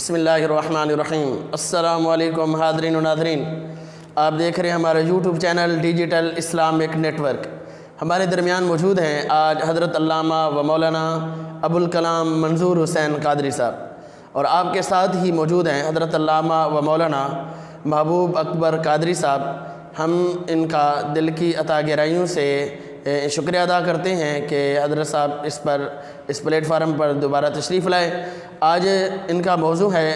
بسم اللہ الرحمن الرحیم۔ السلام علیکم حاضرین و ناظرین، آپ دیکھ رہے ہیں ہمارا YouTube channel digital Islamic network. ہمارے درمیان موجود ہیں آج حضرت علامہ و مولانا ابوالکلام منظور حسین قادری صاحب، اور آپ کے ساتھ ہی موجود ہیں حضرت علامہ و مولانا محبوب اکبر قادری صاحب۔ ہم ان کا دل کی عطا گہرائیوں سے شکریہ ادا کرتے ہیں کہ حضرت صاحب اس پلیٹ فارم پر دوبارہ تشریف لائے۔ آج ان کا موضوع ہے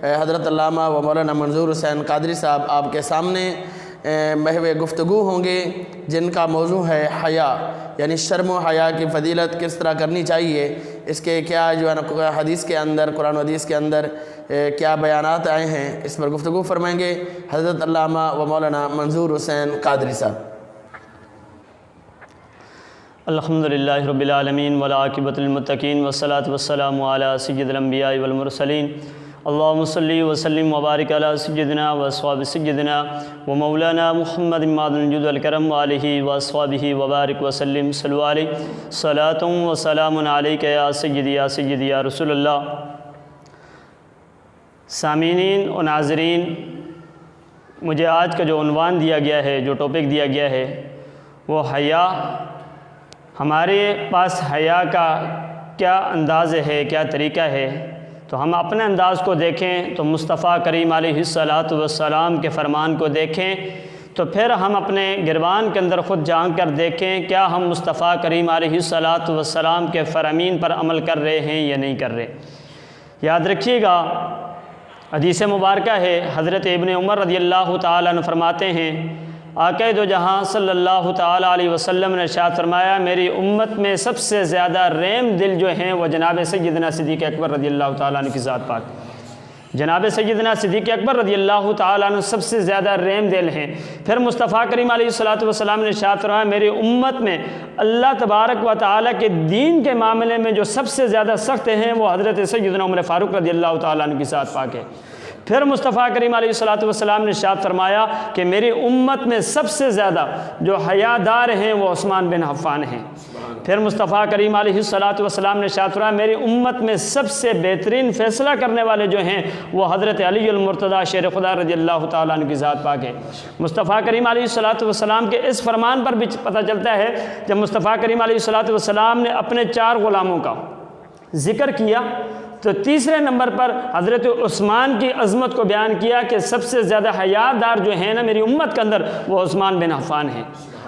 حضرت علامہ و مولانا منظور حسین قادری صاحب آپ کے سامنے محو گفتگو ہوں گے، جن کا موضوع ہے حیا، یعنی شرم و حیا کی فضیلت کس طرح کرنی چاہیے، اس کے کیا جو ہے حدیث کے اندر، قرآن و حدیث کے اندر کیا بیانات آئے ہیں، اس پر گفتگو فرمائیں گے حضرت علامہ و مولانا منظور حسین قادری صاحب۔ الحمدللہ رب العالمین والعاقبۃ للمتقین والصلاۃ والسلام علی سید الانبیاء والمرسلین، اللہم صلی وسلم وبارک علی سیدنا واصحاب سیدنا و مولانا محمد مادن الجود والکرم وآلہ واصحابہ وبارک وسلم، صلو علیہ صلاۃ و سلام علیک یا سیدی یا رسول اللہ۔ سامعین و ناظرین، مجھے آج کا جو عنوان دیا گیا ہے، جو ٹاپک دیا گیا ہے، وہ حیا۔ ہمارے پاس حیا کا کیا انداز ہے، کیا طریقہ ہے، تو ہم اپنے انداز کو دیکھیں تو مصطفیٰ کریم علیہ الصلاۃ والسلام کے فرمان کو دیکھیں، تو پھر ہم اپنے گریبان کے اندر خود جھانک کر دیکھیں کیا ہم مصطفیٰ کریم علیہ الصلاۃ والسلام کے فرامین پر عمل کر رہے ہیں یا نہیں کر رہے۔ یاد رکھیے گا، حدیث مبارکہ ہے، حضرت ابن عمر رضی اللہ تعالیٰ عنہ فرماتے ہیں، آقا دو جہاں صلی اللہ تعالیٰ علیہ وسلم نے ارشاد فرمایا، میری امت میں سب سے زیادہ رحم دل جو ہیں وہ جناب سیدنا صدیق اکبر رضی اللہ تعالیٰ عنہ کی ذات پاک۔ جناب سیدنا صدیق اکبر رضی اللہ تعالیٰ عنہ سب سے زیادہ رحم دل ہیں۔ پھر مصطفیٰ کریم علیہ الصلاۃ والسلام نے ارشاد فرمایا، میری امت میں اللہ تبارک و تعالیٰ کے دین کے معاملے میں جو سب سے زیادہ سخت ہیں وہ حضرت سیدنا عمر فاروق رضی اللہ تعالیٰ عنہ کی ذات پاک ہے۔ پھر مصطفیٰ کریم علیہ الصلاۃ والسلام نے ارشاد فرمایا کہ میری امت میں سب سے زیادہ جو حیادار ہیں وہ عثمان بن عفان ہیں۔ پھر مصطفیٰ کریم علیہ الصلاۃ والسلام نے ارشاد فرمایا، میری امت میں سب سے بہترین فیصلہ کرنے والے جو ہیں وہ حضرت علی المرتضیٰ شیر خدا رضی اللہ تعالیٰ عنہ کی ذات پاک ہے۔ مصطفیٰ کریم علیہ الصلاۃ والسلام کے اس فرمان پر بھی پتہ چلتا ہے، جب مصطفیٰ کریم علیہ الصلاۃ والسلام نے اپنے 4 غلاموں کا ذکر کیا تو تیسرے نمبر پر حضرت عثمان کی عظمت کو بیان کیا کہ سب سے زیادہ حیادار جو ہیں نا میری امت کے اندر وہ عثمان بن عفان ہیں۔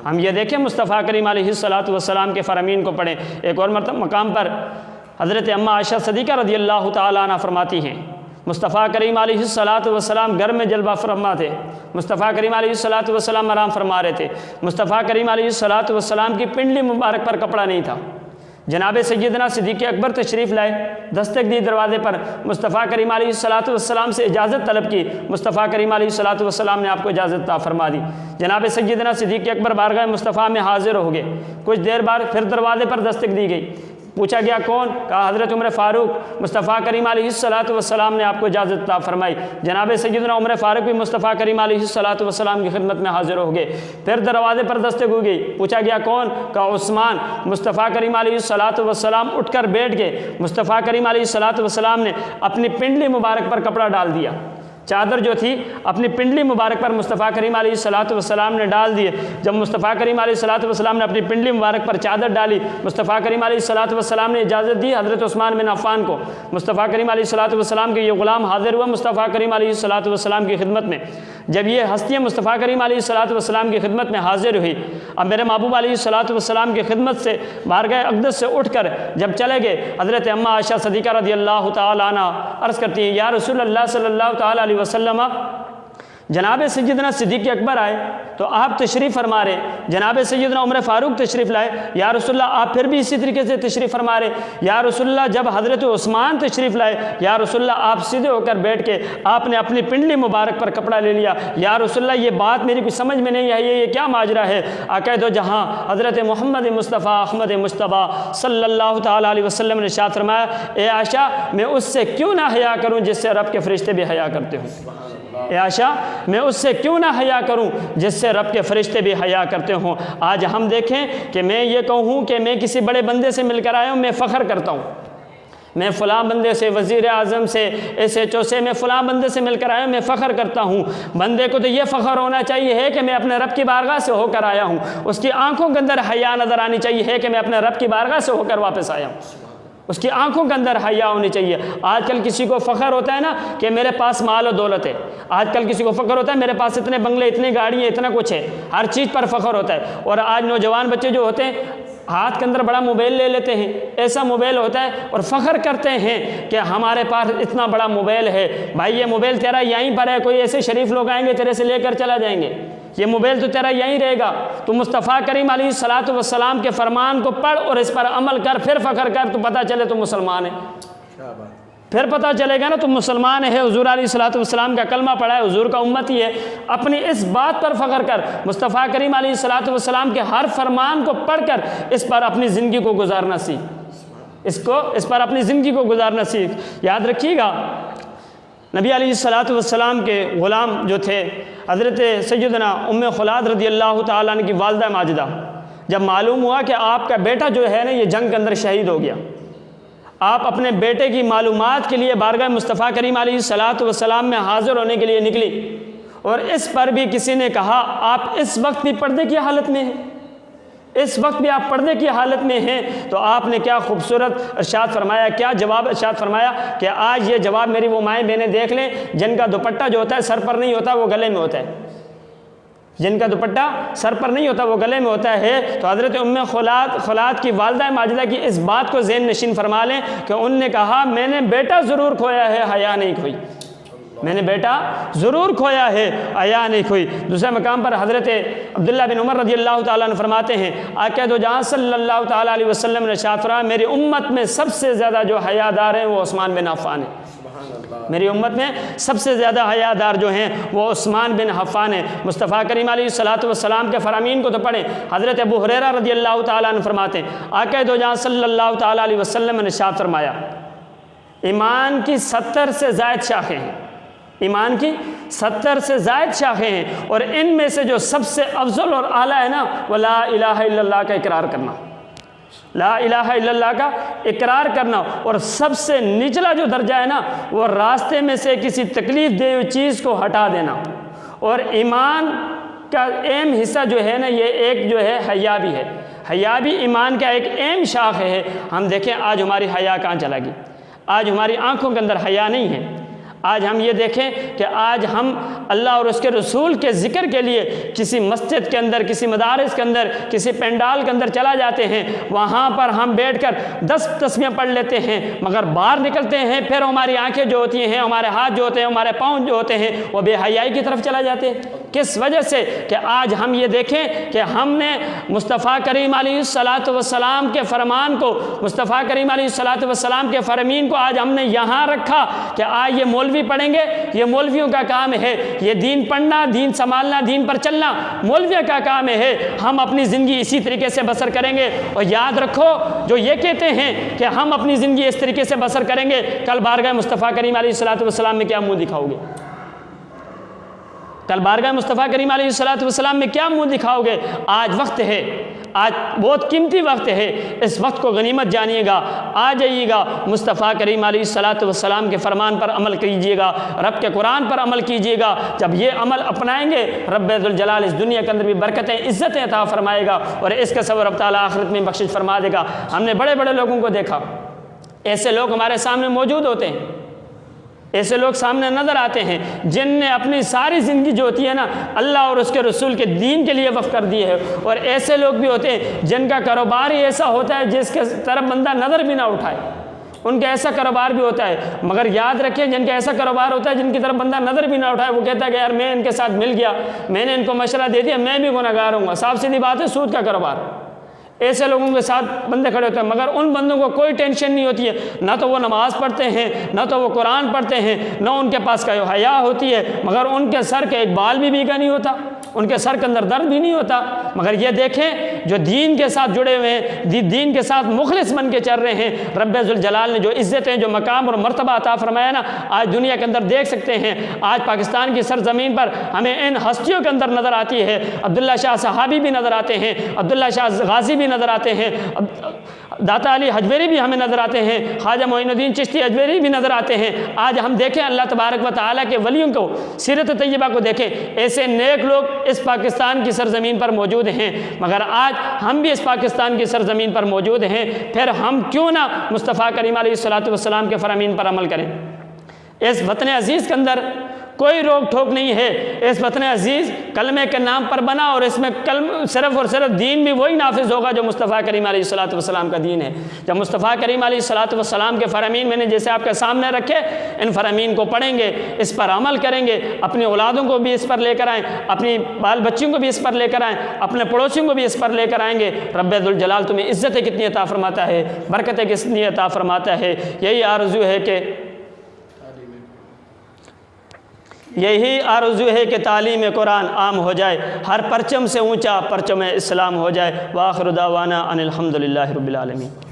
ہم یہ دیکھیں مصطفیٰ کریم علیہ الصلاۃ والسلام کے فرامین کو پڑھیں۔ ایک اور مقام پر حضرت اماں عائشہ صدیقہ رضی اللہ تعالیٰ عنہ فرماتی ہیں، مصطفیٰ کریم علیہ الصلاۃ والسلام گھر میں جلوہ فرما تھے، مصطفیٰ کریم علیہ الصلاۃ والسلام آرام فرما رہے تھے، مصطفیٰ کریم علیہ الصلاۃ والسلام کی پنڈلی مبارک پر کپڑا نہیں تھا۔ جناب سیدنا صدیق اکبر تشریف لائے، دستک دی دروازے پر، مصطفیٰ کریم علیہ الصلاۃ والسلام سے اجازت طلب کی، مصطفیٰ کریم علیہ الصلاۃ والسلام نے آپ کو اجازت عطا فرما دی۔ جناب سیدنا صدیق اکبر بارگاہ مصطفیٰ میں حاضر ہو گئے۔ کچھ دیر بعد پھر دروازے پر دستک دی گئی، پوچھا گیا کون؟ کہا حضرت عمر فاروق۔ مصطفیٰ کریم علیہ الصلاۃ والسلام نے آپ کو اجازت عطا فرمائی۔ جناب سیدنا عمر فاروق بھی مصطفیٰ کریم علیہ الصلاۃ والسلام کی خدمت میں حاضر ہو گئے۔ پھر دروازے پر دستک ہو گئی، پوچھا گیا کون؟ کہا عثمان۔ مصطفیٰ کریم علیہ الصلاۃ والسلام اٹھ کر بیٹھ گئے۔ مصطفیٰ کریم علیہ الصلاۃ والسلام نے اپنی پنڈلی مبارک پر کپڑا ڈال دیا، چادر جو تھی اپنی پنڈلی مبارک پر مصطفیٰ کریم علیہ الصلاۃ والسلام نے ڈال دیے۔ جب مصطفیٰ کریم علیہ الصلاۃ والسلام نے اپنی پنڈلی مبارک پر چادر ڈالی، مصطفیٰ کریم علیہ الصلاۃ والسلام نے اجازت دی حضرت عثمان بن عفان کو۔ مصطفیٰ کریم علیہ الصلاۃ والسلام کے یہ غلام حاضر ہوا مصطفیٰ کریم علیہ الصلاۃ والسلام کی خدمت میں۔ جب یہ ہستیاں مصطفیٰ کریم علیہ الصلاۃ والسلام کی خدمت میں حاضر ہوئی، اب میرے محبوب علیہ الصلاۃ والسلام کی خدمت سے بارگاہ اقدس سے اٹھ کر جب چلے گئے، حضرت اماں عائشہ صدیقہ رضی اللہ تعالیٰ عنہ عرض کرتی ہیں، یا رسول اللہ صلی اللہ تعالیٰ علیہ وسلم، جناب سیدنا صدیق اکبر آئے تو آپ تشریف فرما رہے، جناب سیدنا عمر فاروق تشریف لائے، یا رسول اللہ آپ پھر بھی اسی طریقے سے تشریف فرما رہے، یا رسول اللہ جب حضرت عثمان تشریف لائے، یا رسول اللہ آپ سیدھے ہو کر بیٹھ کے آپ نے اپنی پنڈلی مبارک پر کپڑا لے لیا، یا رسول اللہ یہ بات میری کچھ سمجھ میں نہیں آئی، یہ کیا ماجرا ہے؟ آقا دو جہاں حضرت محمد مصطفیٰ احمد مجتبیٰ صلی اللہ تعالیٰ علیہ وسلم نے ارشاد فرمایا، اے عائشہ میں اس سے کیوں نہ حیا کروں جس سے رب کے فرشتے بھی حیا کرتے ہوں، اے عائشہ میں اس سے کیوں نہ حیا کروں جس سے رب کے فرشتے بھی حیا کرتے ہوں۔ آج ہم دیکھیں کہ میں یہ کہوں کہ میں کسی بڑے بندے سے مل کر آیا ہوں، میں فخر کرتا ہوں، میں فلاں بندے سے، وزیر اعظم سے، ایس ایچ او سے، میں فلاں بندے سے مل کر آیا ہوں، میں فخر کرتا ہوں۔ بندے کو تو یہ فخر ہونا چاہیے ہے کہ میں اپنے رب کی بارگاہ سے ہو کر آیا ہوں، اس کی آنکھوں کے اندر حیا نظر آنی چاہیے ہے کہ میں اپنے رب کی بارگاہ سے ہو کر واپس آیا ہوں، اس کی آنکھوں کے اندر حیا ہونی چاہیے۔ آج کل کسی کو فخر ہوتا ہے نا کہ میرے پاس مال و دولت ہے، آج کل کسی کو فخر ہوتا ہے میرے پاس اتنے بنگلے، اتنی گاڑیاں، اتنا کچھ ہے، ہر چیز پر فخر ہوتا ہے۔ اور آج نوجوان بچے جو ہوتے ہیں ہاتھ کے اندر بڑا موبائل لے لیتے ہیں، ایسا موبائل ہوتا ہے اور فخر کرتے ہیں کہ ہمارے پاس اتنا بڑا موبائل ہے۔ بھائی یہ موبائل تیرا یہیں پر ہے، کوئی ایسے شریف لوگ آئیں گے تیرے سے لے کر چلا جائیں گے، یہ موبائل تو تیرا یہیں رہے گا۔ تو مصطفیٰ کریم علیہ الصلوۃ والسلام کے فرمان کو پڑھ اور اس پر عمل کر، پھر فخر کر، تو پتہ چلے تو مسلمان ہے، پھر پتہ چلے گا نا تو مسلمان ہے، حضور علیہ الصلوۃ والسلام کا کلمہ پڑھا ہے، حضور کا امتی ہے۔ اپنی اس بات پر فخر کر، مصطفیٰ کریم علیہ الصلوۃ والسلام کے ہر فرمان کو پڑھ کر اس پر اپنی زندگی کو گزارنا سیکھ، اس پر اپنی زندگی کو گزارنا سیکھ۔ یاد رکھیے گا نبی علیہ الصلوۃ والسلام کے غلام جو تھے حضرت سیدنا ام خلاد رضی اللہ تعالیٰ عنہ کی والدہ ماجدہ، جب معلوم ہوا کہ آپ کا بیٹا جو ہے نا یہ جنگ کے اندر شہید ہو گیا، آپ اپنے بیٹے کی معلومات کے لیے بارگاہ مصطفیٰ کریم علیہ الصلوۃ والسلام میں حاضر ہونے کے لیے نکلی، اور اس پر بھی کسی نے کہا آپ اس وقت بھی پردے کی حالت میں ہیں، اس وقت بھی آپ پردے کی حالت میں ہیں۔ تو آپ نے کیا خوبصورت ارشاد فرمایا، کیا جواب ارشاد فرمایا کہ آج یہ جواب میری وہ مائیں بہنیں دیکھ لیں جن کا دوپٹہ جو ہوتا ہے سر پر نہیں ہوتا، وہ گلے میں ہوتا ہے، جن کا دوپٹہ سر پر نہیں ہوتا وہ گلے میں ہوتا ہے۔ تو حضرت ام خلاد کی والدہ ماجدہ کی اس بات کو ذہن نشین فرما لیں کہ ان نے کہا میں نے بیٹا ضرور کھویا ہے، حیا نہیں کھوئی، میں نے بیٹا ضرور کھویا ہے، حیا نہیں کھوئی۔ دوسرے مقام پر حضرت عبداللہ بن عمر رضی اللہ تعالیٰ عنہ فرماتے ہیں آقا دو جہاں صلی اللہ تعالیٰ علیہ وسلم نے ارشاد فرمایا میری امت میں سب سے زیادہ جو حیا دار ہیں وہ عثمان بن عفان ہیں، میری امت میں سب سے زیادہ حیا دار جو ہیں وہ عثمان بن عفان ہیں۔ مصطفیٰ کریم علیہ الصلوۃ والسلام کے فرامین کو تو پڑھیں، حضرت ابو ہریرہ رضی اللہ تعالیٰ عنہ فرماتے ہیں آقا دو جہاں صلی اللہ تعالیٰ علیہ وسلم نے ارشاد فرمایا ایمان کی 70 سے زائد شاخیں ہیں، ایمان کی 70 سے زائد شاخیں ہیں، اور ان میں سے جو سب سے افضل اور اعلیٰ ہے نا وہ لا الہ الا اللہ کا اقرار کرنا، لا الہ الا اللہ کا اقرار کرنا، اور سب سے نچلا جو درجہ ہے نا وہ راستے میں سے کسی تکلیف دہ چیز کو ہٹا دینا۔ اور ایمان کا اہم حصہ جو ہے نا یہ ایک جو ہے حیا بھی ہے، حیا بھی ایمان کا ایک اہم شاخ ہے۔ ہم دیکھیں آج ہماری حیا کہاں چلا گئی، آج ہماری آنکھوں کے اندر حیا نہیں ہے۔ آج ہم یہ دیکھیں کہ آج ہم اللہ اور اس کے رسول کے ذکر کے لیے کسی مسجد کے اندر، کسی مدارس کے اندر، کسی پینڈال کے اندر چلا جاتے ہیں، وہاں پر ہم بیٹھ کر 10 تسبیحیں پڑھ لیتے ہیں، مگر باہر نکلتے ہیں پھر ہماری آنکھیں جو ہوتی ہیں، ہمارے ہاتھ جو ہوتے ہیں، ہمارے پاؤں جو ہوتے ہیں وہ بے حیائی کی طرف چلا جاتے ہیں۔ کس وجہ سے؟ کہ آج ہم یہ دیکھیں کہ ہم نے مصطفیٰ کریم علیہ الصلوۃ والسلام کے فرمان کو، مصطفیٰ کریم علیہ الصلوۃ والسلام کے فرمین کو آج ہم نے یہاں رکھا کہ آج یہ مولوی پڑھیں گے، یہ مولویوں کا کام ہے، یہ دین پڑھنا، دین سنبھالنا، دین پر چلنا مولویوں کا کام ہے، ہم اپنی زندگی اسی طریقے سے بسر کریں گے۔ اور یاد رکھو جو یہ کہتے ہیں کہ ہم اپنی زندگی اس طریقے سے بسر کریں گے، کل بارگاہ مصطفیٰ کریم علیہ الصلوۃ والسلام میں کیا منہ دکھاؤ گے؟ کل بارگاہ مصطفیٰ کریم علیہ الصلوۃ والسلام میں کیا منہ دکھاؤ گے؟ آج وقت ہے، آج بہت قیمتی وقت ہے، اس وقت کو غنیمت جانیے گا، آ جائیے گا، مصطفیٰ کریم علیہ الصلوۃ والسلام کے فرمان پر عمل کیجیے گا، رب کے قرآن پر عمل کیجیے گا۔ جب یہ عمل اپنائیں گے رب ذوالجلال اس دنیا کے اندر بھی برکتیں، عزتیں عطا فرمائے گا، اور اس کا ثواب رب تعالیٰ آخرت میں بخشش فرما دے گا۔ ہم نے بڑے بڑے لوگوں کو دیکھا، ایسے لوگ ہمارے سامنے موجود ہوتے ہیں، ایسے لوگ سامنے نظر آتے ہیں جن نے اپنی ساری زندگی جو ہوتی ہے نا اللہ اور اس کے رسول کے دین کے لیے وقف کر دی ہے، اور ایسے لوگ بھی ہوتے ہیں جن کا کاروبار ہی ایسا ہوتا ہے جس کے طرف بندہ نظر بھی نہ اٹھائے، ان کا ایسا کاروبار بھی ہوتا ہے۔ مگر یاد رکھیں جن کا ایسا کاروبار ہوتا ہے جن کی طرف بندہ نظر بھی نہ اٹھائے، وہ کہتا ہے کہ یار میں ان کے ساتھ مل گیا، میں نے ان کو مشورہ دے دیا، میں بھی گنہگار ہوں گا، صاف سیدھی بات ہے، سود کا کاروبار۔ ایسے لوگوں کے ساتھ بندے کھڑے ہوتے ہیں، مگر ان بندوں کو کوئی ٹینشن نہیں ہوتی ہے، نہ تو وہ نماز پڑھتے ہیں، نہ تو وہ قرآن پڑھتے ہیں، نہ ان کے پاس کوئی حیا ہوتی ہے، مگر ان کے سر کے ایک بال بھی بھیگا نہیں ہوتا، ان کے سر کے اندر درد بھی نہیں ہوتا۔ مگر یہ دیکھیں جو دین کے ساتھ جڑے ہوئے ہیں، دین کے ساتھ مخلص بن کے چل رہے ہیں، رب ذوالجلال نے جو عزتیں، جو مقام اور مرتبہ عطا فرمایا نا، آج دنیا کے اندر دیکھ سکتے ہیں۔ آج پاکستان کی سرزمین پر ہمیں ان ہستیوں کے اندر نظر آتی ہے، عبداللہ شاہ صحابی بھی نظر آتے ہیں، عبداللہ شاہ غازی بھی نظر آتے ہیں، داتا علی حجویری بھی ہمیں نظر آتے ہیں، خواجہ معین الدین چشتی حجویری بھی نظر آتے ہیں۔ آج ہم دیکھیں اللہ تبارک و تعالیٰ کے ولیوں کو، سیرت طیبہ کو دیکھیں، ایسے نیک لوگ اس پاکستان کی سرزمین پر موجود ہیں، مگر آج ہم بھی اس پاکستان کی سرزمین پر موجود ہیں، پھر ہم کیوں نہ مصطفیٰ کریم علیہ السلام کے فرامین پر عمل کریں۔ اس وطن عزیز کے اندر کوئی روک ٹھوک نہیں ہے۔ اس وطن عزیز کلمے کے نام پر بنا، اور اس میں صرف اور صرف دین بھی وہی نافذ ہوگا جو مصطفیٰ کریم علیہ السلام کا دین ہے۔ جب مصطفیٰ کریم علیہ السلام کے فرامین میں نے جیسے آپ کے سامنے رکھے، ان فرامین کو پڑھیں گے، اس پر عمل کریں گے، اپنے اولادوں کو بھی اس پر لے کر آئیں، اپنی بال بچیوں کو بھی اس پر لے کر آئیں، اپنے پڑوسیوں کو بھی اس پر لے کر آئیں گے، رب ذوالجلال تمہیں عزتیں کتنی عطا فرماتا ہے، برکتیں کتنی عطا فرماتا ہے۔ یہی آرزو ہے کہ تعلیم قرآن عام ہو جائے، ہر پرچم سے اونچا پرچم اسلام ہو جائے۔ وآخر دعوانا ان الحمدللہ رب العالمین۔